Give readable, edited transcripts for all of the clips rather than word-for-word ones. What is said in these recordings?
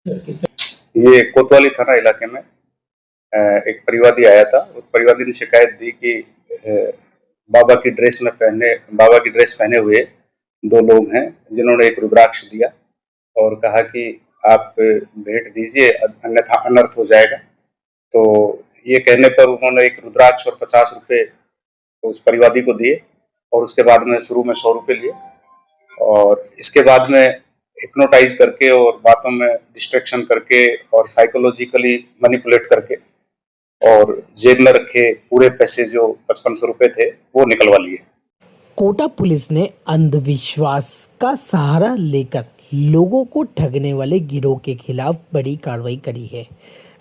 ये कोतवाली थाना इलाके में एक परिवादी आया था। उस परिवादी ने शिकायत दी कि अ, बाबा की ड्रेस पहने हुए दो लोग हैं, जिन्होंने एक रुद्राक्ष दिया और कहा कि आप भेंट दीजिए, अन्यथा अनर्थ हो जाएगा। तो ये कहने पर उन्होंने एक रुद्राक्ष और 50 रुपए उस परिवादी को दिए और उसके बाद में शुरू में 100 रुपए लिए और इसके बाद में हिप्नोटाइज करके और बातों में डिस्ट्रैक्शन करके और साइकोलॉजिकली मैनिपुलेट करके और जेब में रखे पूरे पैसे जो 5500 रुपए थे वो निकलवा लिए। कोटा पुलिस ने अंधविश्वास का सहारा लेकर लोगों को ठगने वाले गिरोह के खिलाफ बड़ी कार्रवाई करी है।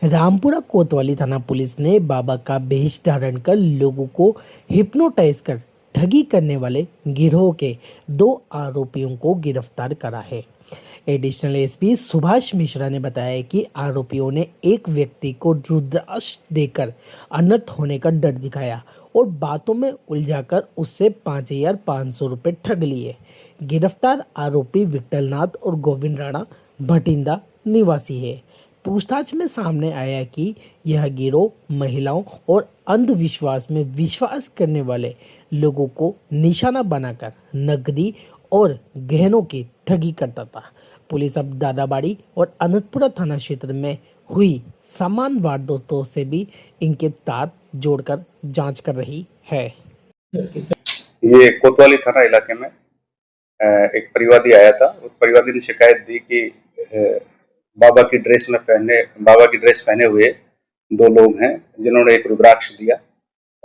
रामपुरा कोतवाली थाना पुलिस ने बाबा का भेष धारण कर लोगों को हिप्नोटाइज कर ठगी करने वाले गिरोह के 2 आरोपियों को गिरफ्तार करा है। एडिशनल एसपी सुभाष मिश्रा ने बताया कि आरोपियों ने एक व्यक्ति को रुद्राक्ष देकर अनर्थ होने का डर दिखाया और बातों में उलझाकर उससे 5,500 रुपये ठग लिए। गिरफ्तार आरोपी विट्ठलनाथ और गोविंद राणा भटिंडा निवासी है। पूछताछ में सामने आया कि यह गिरोह महिलाओं और अंधविश्वास में विश्वास करने वाले लोगों को निशाना बनाकर नकदी और गहनों की ठगी करता था। पुलिस अब दादाबाड़ी और अनंतपुरा थाना क्षेत्र में हुई समान वारदातों से भी इनके तार जोड़कर जांच कर रही है। ये कोतवाली थाना इलाके में एक परिवादी आया था। उस परिवादी ने शिकायत दी कि बाबा की ड्रेस पहने हुए दो लोग हैं, जिन्होंने एक रुद्राक्ष दिया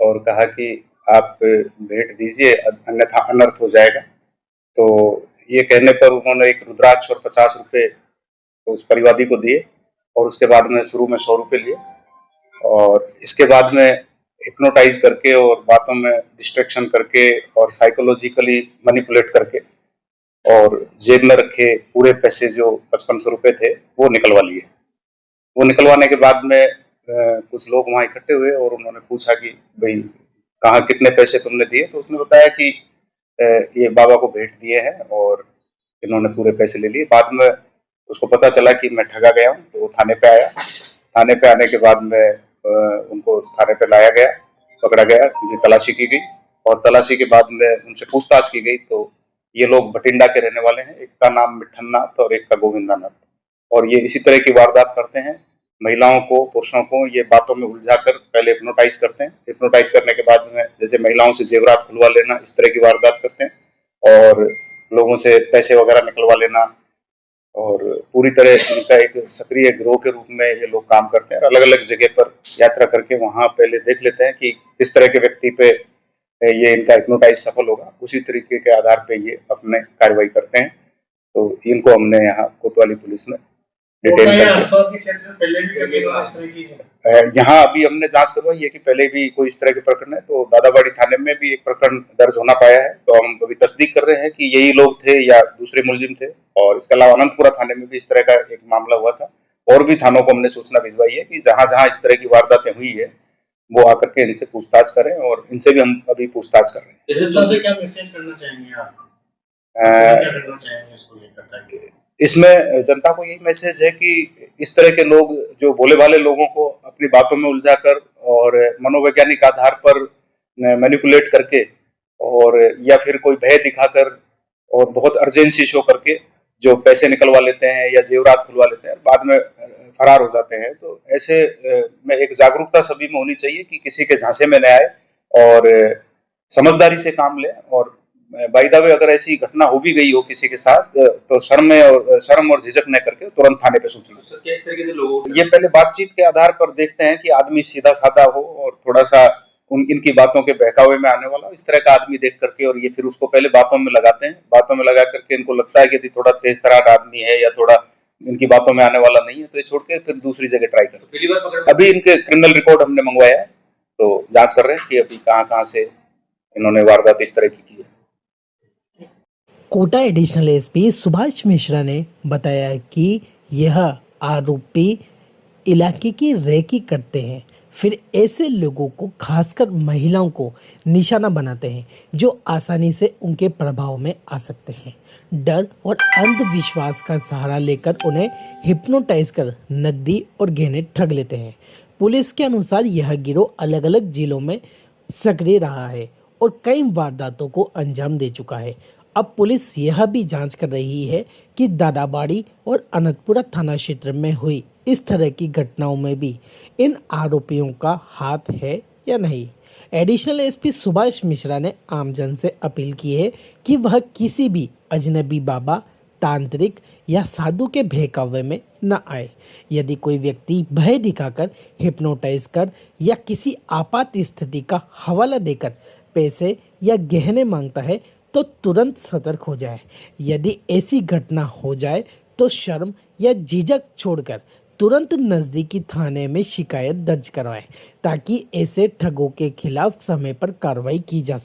और कहा कि आप भेंट दीजिए, अन्यथा अनर्थ हो जाएगा। तो ये कहने पर उन्होंने एक रुद्राक्ष और 50 रुपए उस परिवादी को दिए और उसके बाद में शुरू में 100 रुपए लिए और इसके बाद में हिप्नोटाइज करके और बातों में डिस्ट्रैक्शन करके और साइकोलॉजिकली मैनिपुलेट करके और जेब में रखे पूरे पैसे जो 5500 रुपए थे वो निकलवा लिए। वो निकलवाने के बाद में कुछ लोग वहाँ इकट्ठे हुए और उन्होंने पूछा कि भाई कहाँ कितने पैसे तुमने दिए? तो उसने बताया कि ये बाबा को भेंट दिए हैं और इन्होंने पूरे पैसे ले लिए। बाद में उसको पता चला कि मैं ठगा गया हूँ, तो वो थाने पे आया। थाने पे आने के बाद में उनको थाने पे लाया गया, पकड़ा गया, उनकी तलाशी की गई और तलाशी के बाद में उनसे पूछताछ की गई। तो ये लोग भटिंडा के रहने वाले हैं, एक का नाम मिट्ठननाथ और एक का गोविंदानाथ, और ये इसी तरह की वारदात करते हैं। महिलाओं को, पुरुषों को ये बातों में उलझाकर पहले हिप्नोटाइज करते हैं। हिप्नोटाइज करने के बाद में जैसे महिलाओं से जेवरात खुलवा लेना, इस तरह की वारदात करते हैं और लोगों से पैसे वगैरह निकलवा लेना और पूरी तरह इनका एक सक्रिय गिरोह के रूप में ये लोग काम करते हैं और अलग-अलग जगह पर यात्रा करके वहाँ पहले देख लेते हैं कि किस तरह के व्यक्ति पे ये इनका हिप्नोटाइज सफल होगा। उसी तरीके के आधार पे ये अपने कार्रवाई करते हैं। तो इनको हमने यहाँ कोतवाली पुलिस में डिटेन यहाँ अभी हमने जांच करवाई है कि पहले भी कोई इस तरह के प्रकरण है, तो दादाबाड़ी थाने में भी एक प्रकरण दर्ज होना पाया है। तो हम अभी तस्दीक कर रहे हैं कि यही लोग थे या दूसरे मुलजिम थे और इसके अलावा अनंतपुरा थाने में भी इस तरह का एक मामला हुआ था और भी थानों को हमने सूचना भिजवाई है कि जहां जहां इस तरह की वारदातें हुई है वो आकर के इनसे पूछताछ करें और इनसे भी हम अभी पूछताछ कर रहे हैं। क्या मैसेज करना चाहेंगे आप? क्या करना चाहेंगे इसको लेकर? इसमें जनता को यही मैसेज है कि इस तरह के लोग जो भोले भाले लोगों को अपनी बातों में उलझाकर और मनोवैज्ञानिक आधार पर मैनिपुलेट करके और या फिर कोई भय दिखाकर और बहुत अर्जेंसी शो करके जो पैसे निकलवा लेते हैं या जेवरात खुलवा लेते हैं, बाद में फरार हो जाते हैं। तो ऐसे में एक जागरूकता सभी में होनी चाहिए कि किसी के झांसे में न आए और समझदारी से काम ले और बाय द वे अगर ऐसी घटना हो भी गई हो किसी के साथ तो शर्म और झिझक न करके तुरंत थाने पे सूचना। किस तरीके से लोग ये पहले बातचीत के आधार पर देखते हैं कि आदमी सीधा साधा हो और थोड़ा सा इनकी बातों के बहकावे में आने वाला, इस तरह का आदमी देख करके और ये फिर उसको पहले बातों में लगाते हैं। बातों में लगा करके इनको लगता है कि यदि थोड़ा तेज तरार आदमी है या थोड़ा इनकी बातों में आने वाला नहीं है तो ये छोड़ के फिर दूसरी जगह ट्राई करते हैं। अभी इनके क्रिमिनल रिकॉर्ड हमने मंगवाया है, तो जांच कर रहे हैं कि अभी कहाँ से इन्होंने वारदात इस तरह की है। कोटा एडिशनल एसपी सुभाष मिश्रा ने बताया कि यह आरोपी इलाके की रेकी करते हैं, फिर ऐसे लोगों को, खासकर महिलाओं को निशाना बनाते हैं जो आसानी से उनके प्रभाव में आ सकते हैं। डर और अंधविश्वास का सहारा लेकर उन्हें हिप्नोटाइज कर नकदी और गहने ठग लेते हैं। पुलिस के अनुसार यह गिरोह अलग अलग जिलों में सक्रिय रहा है और कई वारदातों को अंजाम दे चुका है। अब पुलिस यह भी जांच कर रही है कि दादाबाड़ी और अनंतपुरा थाना क्षेत्र में हुई इस तरह की घटनाओं में भी इन आरोपियों का हाथ है या नहीं। एडिशनल एसपी सुभाष मिश्रा ने आमजन से अपील की है कि वह किसी भी अजनबी बाबा, तांत्रिक या साधु के बहकावे में न आए। यदि कोई व्यक्ति भय दिखाकर, हिप्नोटाइज कर या किसी आपात स्थिति का हवाला देकर पैसे या गहने मांगता है तो तुरंत सतर्क हो जाए। यदि ऐसी घटना हो जाए तो शर्म या झिझक छोड़कर तुरंत नज़दीकी थाने में शिकायत दर्ज करवाएं ताकि ऐसे ठगों के खिलाफ समय पर कार्रवाई की जा सके।